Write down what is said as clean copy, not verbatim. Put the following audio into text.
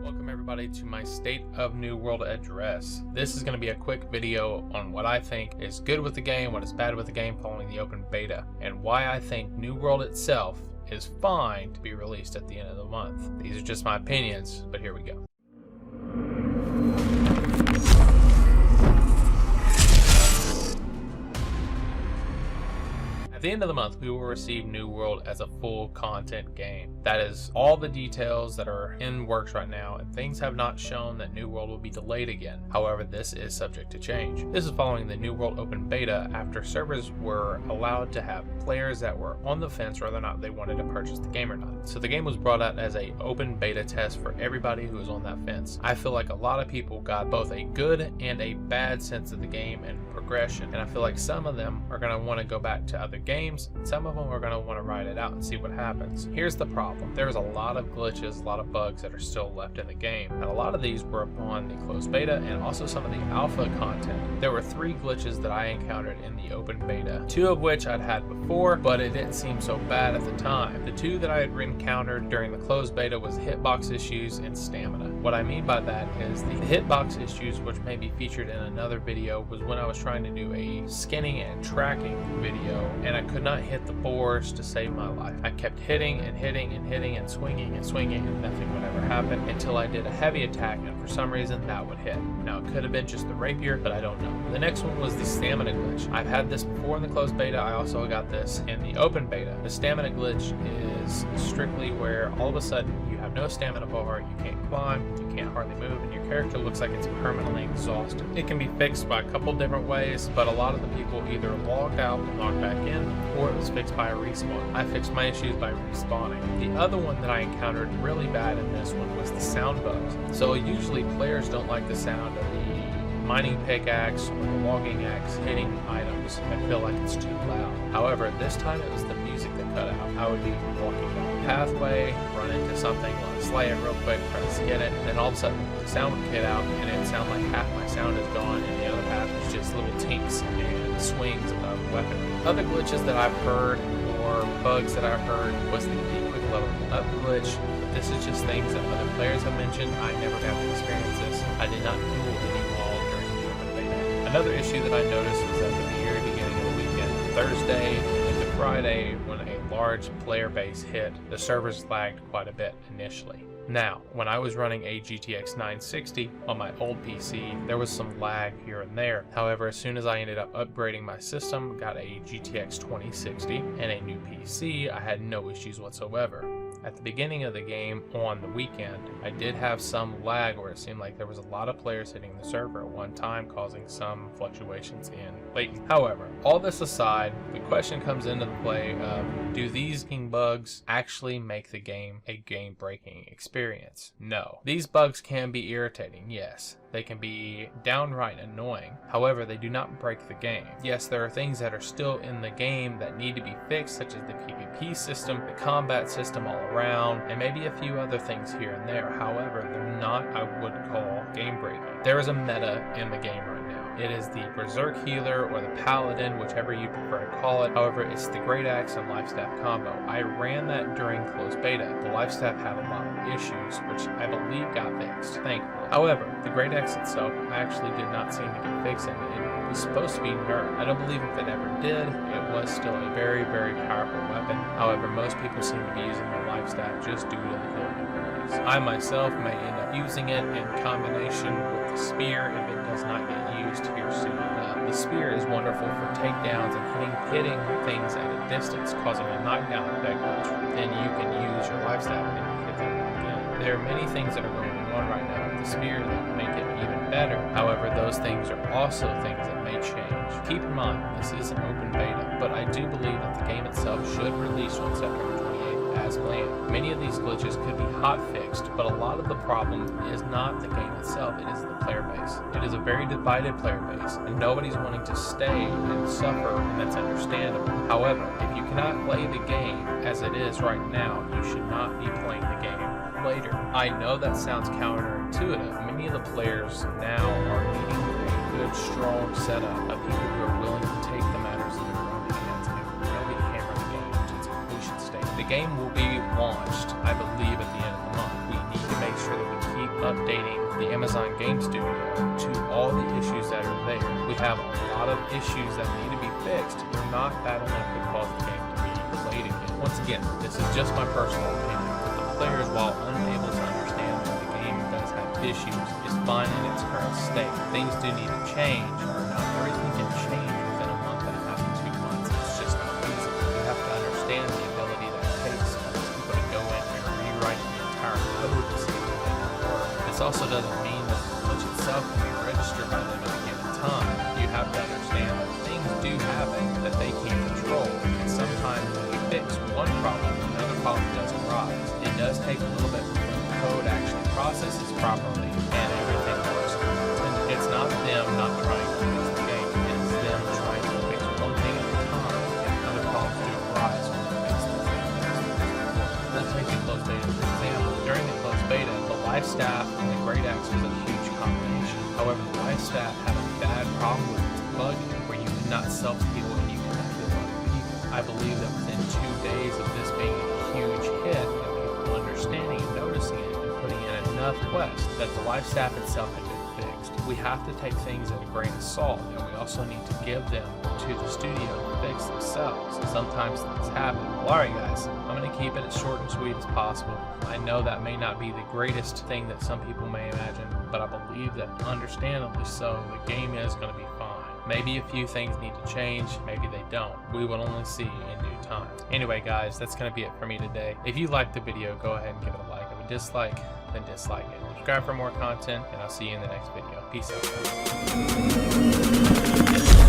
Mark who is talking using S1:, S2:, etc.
S1: Welcome everybody to my State of New World address. This is going to be a quick video on what I think is good with the game, what is bad with the game following the open beta, and why I think New World itself is fine to be released at the end of the month. These are just my opinions, but here we go. At the end of the month, we will receive New World as a full content game. That is all the details that are in works right now, and things have not shown that New World will be delayed again. However, this is subject to change. This is following the New World open beta after servers were allowed to have players that were on the fence whether or not they wanted to purchase the game or not. So the game was brought out as an open beta test for everybody who was on that fence. I feel like a lot of people got both a good and a bad sense of the game and progression, and I feel like some of them are going to want to go back to other games, and some of them are going to want to ride it out and see what happens. Here's the problem. There's a lot of glitches, a lot of bugs that are still left in the game, and a lot of these were upon the closed beta and also some of the alpha content. There were 3 glitches that I encountered in the open beta, 2 of which I'd had before, but it didn't seem so bad at the time. The 2 that I had encountered during the closed beta was hitbox issues and stamina. What I mean by that is the hitbox issues, which may be featured in another video, was when I was trying to do a skinning and tracking video, and I could not hit the boars to save my life. I kept hitting and hitting and hitting and swinging and nothing would ever happen until I did a heavy attack, and for some reason that would hit. Now it could have been just the rapier, but I don't know. The next one was the stamina glitch. I've had this before in the closed beta. I also got this in the open beta. The stamina glitch is strictly where all of a sudden you have no stamina bar, you can't climb, you can't hardly move, and your character looks like it's permanently exhausted. It can be fixed by a couple different ways, but a lot of the people either logged out and logged back in, or it was fixed by a respawn. I fixed my issues by respawning. The other one that I encountered really bad in this one was the sound bugs. So usually players don't like the sound of the mining pickaxe or the logging axe hitting items and feel like it's too loud. However, this time it was the music that cut out. I would be walking down the pathway, run into something, want to slay it real quick, try to skin it, and then all of a sudden the sound would cut out and it would sound like half my sound is gone and the other half is just little tinks and swings of weapon. Other glitches that I've heard or bugs that I've heard was the quick level up glitch. But this is just things that other players have mentioned. I never got to experience this. I did not duel any wall during the open beta. Another issue that I noticed was at the very beginning of the weekend, Thursday into Friday, when a large player base hit, the servers lagged quite a bit initially. Now, when I was running a GTX 960 on my old PC, there was some lag here and there. However, as soon as I ended up upgrading my system, got a GTX 2060 and a new PC, I had no issues whatsoever. At the beginning of the game on the weekend, I did have some lag where it seemed like there was a lot of players hitting the server at one time, causing some fluctuations in latency. However, all this aside, the question comes into the play of, do these bugs actually make the game a game-breaking experience? No. These bugs can be irritating, yes. They can be downright annoying. However, they do not break the game. Yes, there are things that are still in the game that need to be fixed, such as the PvP system, the combat system all around, and maybe a few other things here and there. However, they're not, I would call, game-breaking. There is a meta in the game right now. It is the Berserk Healer or the Paladin, whichever you prefer to call it. However, it's the Great Axe and Life Staff combo. I ran that during closed beta. The Life Staff had a lot of issues, which I believe got fixed, thankfully. However, the Great Axe itself actually did not seem to get fixed, and it was supposed to be nerfed. I don't believe if it ever did, it was still a very, very powerful weapon. However, most people seem to be using the Life Staff just due to the healing abilities. I myself may end up using it in combination with the Spear if it does not get used here soon enough. The Spear is wonderful for takedowns and hitting things at a distance, causing a knockdown effect, which then you can use your Life Staff and hit them again. There are many things that are going on right now with the Spear that make it even better. However, those things are also things that may change. Keep in mind, this is an open beta, but I do believe that the game itself should release on September 28th as planned. Many of these glitches could be hot fixed, but a lot of the problem is not the game itself, it is the player base. It is a very divided player base, and nobody's wanting to stay and suffer, and that's understandable. However, if you cannot play the game as it is right now, you should not be playing the game later. I know that sounds counterintuitive. Many of the players now are needing a good, strong setup of people who are willing to take the matters in their own hands and really hammer the game to its completion state. The game will be launched, I believe, at the end of the month. We need to make sure that we keep updating the Amazon Game Studio to all the issues that are there. We have a lot of issues that need to be fixed. They're not bad enough to cause the game to be delayed again. Once again, this is just my personal opinion. The players, while unable to understand that the game does have issues, is fine in its current state. Things do need to change, or not everything can change within a month and a half to 2 months. It's just not feasible. You have to understand the ability that it takes for people to go in and rewrite the entire code to see if it can work. This also doesn't mean that the glitch itself can be registered by them at a given time. You have to understand that things do happen that they can't control, and sometimes when you fix one problem, another problem does arise. It does take a little bit before the code actually processes properly and everything works. And it's not them not trying to fix the game, it's them trying to fix one thing at a time, and other problems do arise when they fix the thing. Let's take the closed beta for example. During the closed beta, the life staff and the Great Axe was a huge combination. However, the life staff had a bad problem with bugging, where you could not self-heal and you could not heal other people. I believe that within 2 days of this being a huge hit, and people understanding and noticing it and putting in enough quests, that the life staff itself had been fixed. We have to take things at a grain of salt, and we also need to give them to the studio to fix themselves. Sometimes things happen. Well, alright guys, I'm going to keep it as short and sweet as possible. I know that may not be the greatest thing that some people may imagine, but I believe that understandably so, the game is going to be fine. Maybe a few things need to change, maybe they don't. We will only see in due time. Anyway guys, that's going to be it for me today. If you liked the video, go ahead and give it a like. If a dislike, then dislike it. Subscribe for more content, and I'll see you in the next video. Peace out, guys.